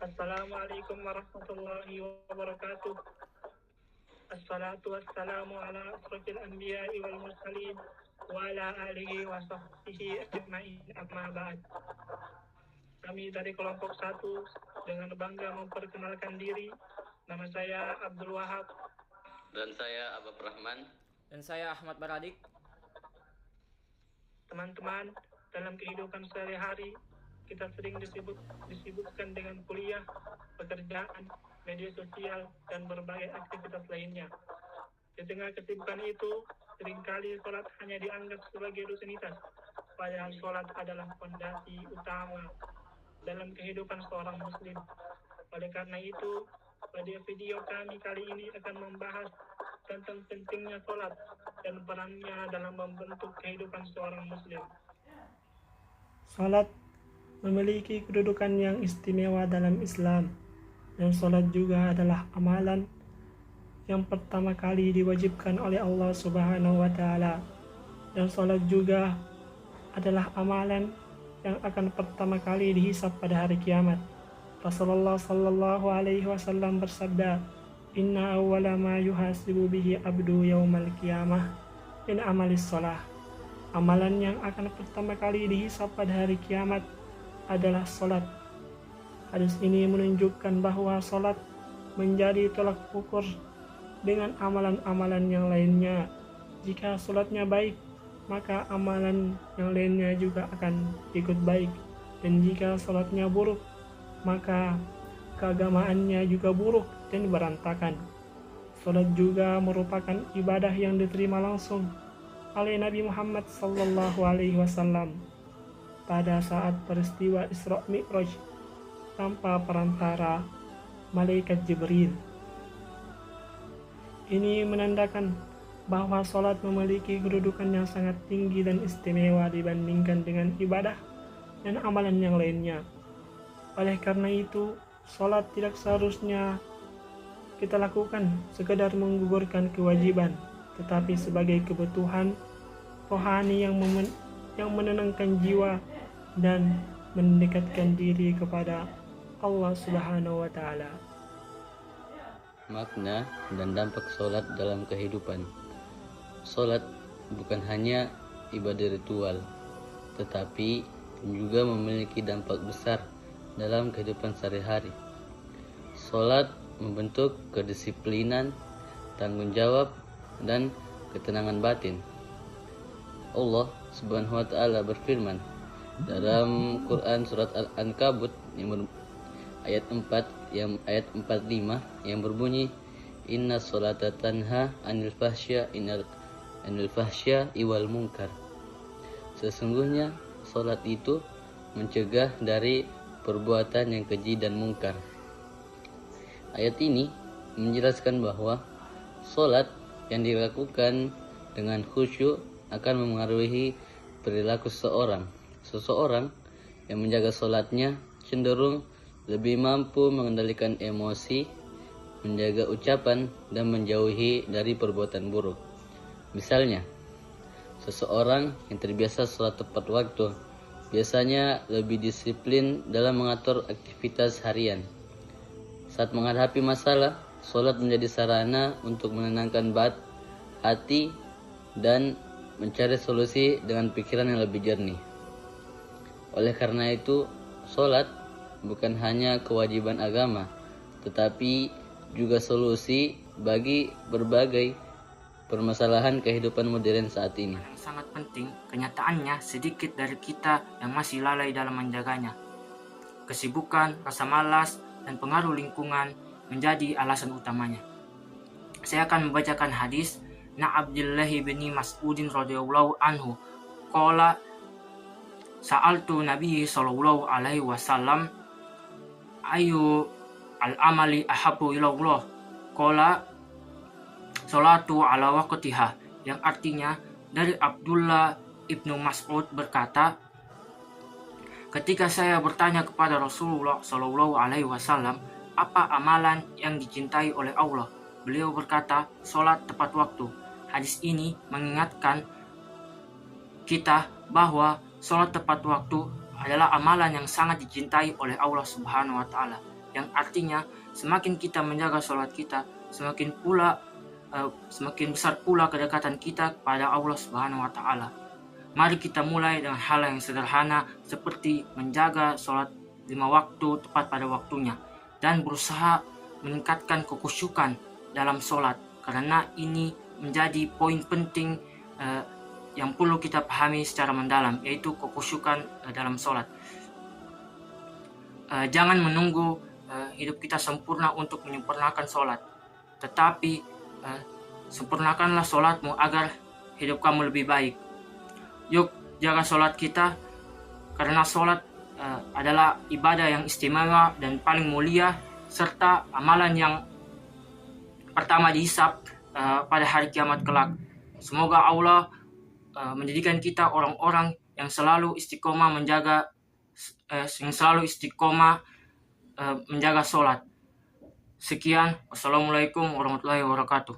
Assalamualaikum warahmatullahi wabarakatuh. Assalatu wassalamu ala asrafil anbiya'i wal mursalin wa ala alihi wa sahbihi ajma'in, amma ba'd. Kami dari kelompok 1 dengan bangga memperkenalkan diri. Nama saya Abdul Wahab. Dan saya Abab Rahman. Dan saya Ahmad Baradik. Teman-teman, dalam kehidupan sehari-hari kita sering disibukkan dengan kuliah, pekerjaan, media sosial, dan berbagai aktivitas lainnya. Di tengah kesibukan itu, seringkali sholat hanya dianggap sebagai rutinitas, padahal sholat adalah fondasi utama dalam kehidupan seorang muslim. Oleh karena itu, pada video kami kali ini akan membahas tentang pentingnya sholat dan perannya dalam membentuk kehidupan seorang muslim. Sholat memiliki kedudukan yang istimewa dalam Islam, dan sholat juga adalah amalan yang pertama kali diwajibkan oleh Allah Subhanahu wa Ta'ala, dan sholat juga adalah amalan yang akan pertama kali dihisab pada hari kiamat. Rasulullah Sallallahu Alaihi Wasallam bersabda, "Inna awwala ma yuhasibu bihi abdu yaumal qiyamah min amalis sholah." Amalan yang akan pertama kali dihisab pada hari kiamat adalah sholat. Hadis ini menunjukkan bahwa sholat menjadi tolak ukur dengan amalan-amalan yang lainnya. Jika sholatnya baik, maka amalan yang lainnya juga akan ikut baik. Dan jika sholatnya buruk, maka keagamaannya juga buruk dan berantakan. Sholat juga merupakan ibadah yang diterima langsung oleh Nabi Muhammad Sallallahu Alaihi Wasallam pada saat peristiwa Isra Mi'raj tanpa perantara malaikat Jibril. Ini menandakan bahwa sholat memiliki kedudukan yang sangat tinggi dan istimewa dibandingkan dengan ibadah dan amalan yang lainnya. Oleh karena itu, sholat tidak seharusnya kita lakukan sekedar menggugurkan kewajiban, tetapi sebagai kebutuhan rohani yang menenangkan jiwa dan mendekatkan diri kepada Allah Subhanahu wa Ta'ala. Makna dan dampak sholat dalam kehidupan. Sholat bukan hanya ibadah ritual, tetapi juga memiliki dampak besar dalam kehidupan sehari-hari. Sholat membentuk kedisiplinan, tanggung jawab, dan ketenangan batin. Allah Subhanahu wa Ta'ala berfirman dalam Quran surat Al-Ankabut ayat 45 yang berbunyi, "Inna sholata tanha anil fahsya iwal munkar." Sesungguhnya sholat itu mencegah dari perbuatan yang keji dan mungkar. Ayat ini menjelaskan bahwa sholat yang dilakukan dengan khusyuk akan memengaruhi perilaku seseorang. Seseorang yang menjaga sholatnya cenderung lebih mampu mengendalikan emosi, menjaga ucapan, dan menjauhi dari perbuatan buruk. Misalnya, seseorang yang terbiasa sholat tepat waktu biasanya lebih disiplin dalam mengatur aktivitas harian. Saat menghadapi masalah, sholat menjadi sarana untuk menenangkan hati dan mencari solusi dengan pikiran yang lebih jernih. Oleh karena itu, sholat bukan hanya kewajiban agama, tetapi juga solusi bagi berbagai permasalahan kehidupan modern saat ini. Sangat penting, kenyataannya sedikit dari kita yang masih lalai dalam menjaganya. Kesibukan, rasa malas, dan pengaruh lingkungan menjadi alasan utamanya. Saya akan membacakan hadis Abdullah bin Mas'udin radhiyallahu anhu qala sa'altu Nabi sallallahu alaihi wasallam ayu al-amali ahabbu ila Allah qala salatu ala waqtiha, yang artinya dari Abdullah ibnu Mas'ud berkata, ketika saya bertanya kepada Rasulullah sallallahu alaihi wasallam apa amalan yang dicintai oleh Allah, beliau berkata salat tepat waktu. Hadis ini mengingatkan kita bahwa sholat tepat waktu adalah amalan yang sangat dicintai oleh Allah Subhanahu wa Ta'ala. yang artinya semakin kita menjaga sholat kita, semakin besar pula kedekatan kita pada Allah Subhanahu wa Ta'ala. Mari kita mulai dengan hal yang sederhana seperti menjaga sholat 5 waktu tepat pada waktunya dan berusaha meningkatkan kekhusyukan dalam sholat, karena ini menjadi poin penting yang perlu kita pahami secara mendalam, yaitu kekhusyukan dalam sholat. Jangan menunggu hidup kita sempurna untuk menyempurnakan sholat, tetapi sempurnakanlah sholatmu agar hidup kamu lebih baik. Yuk jaga sholat kita, karena sholat adalah ibadah yang istimewa dan paling mulia, serta amalan yang pertama dihisab pada hari kiamat kelak. Semoga Allah menjadikan kita orang-orang yang selalu istiqomah menjaga sholat. Sekian, wassalamualaikum warahmatullahi wabarakatuh.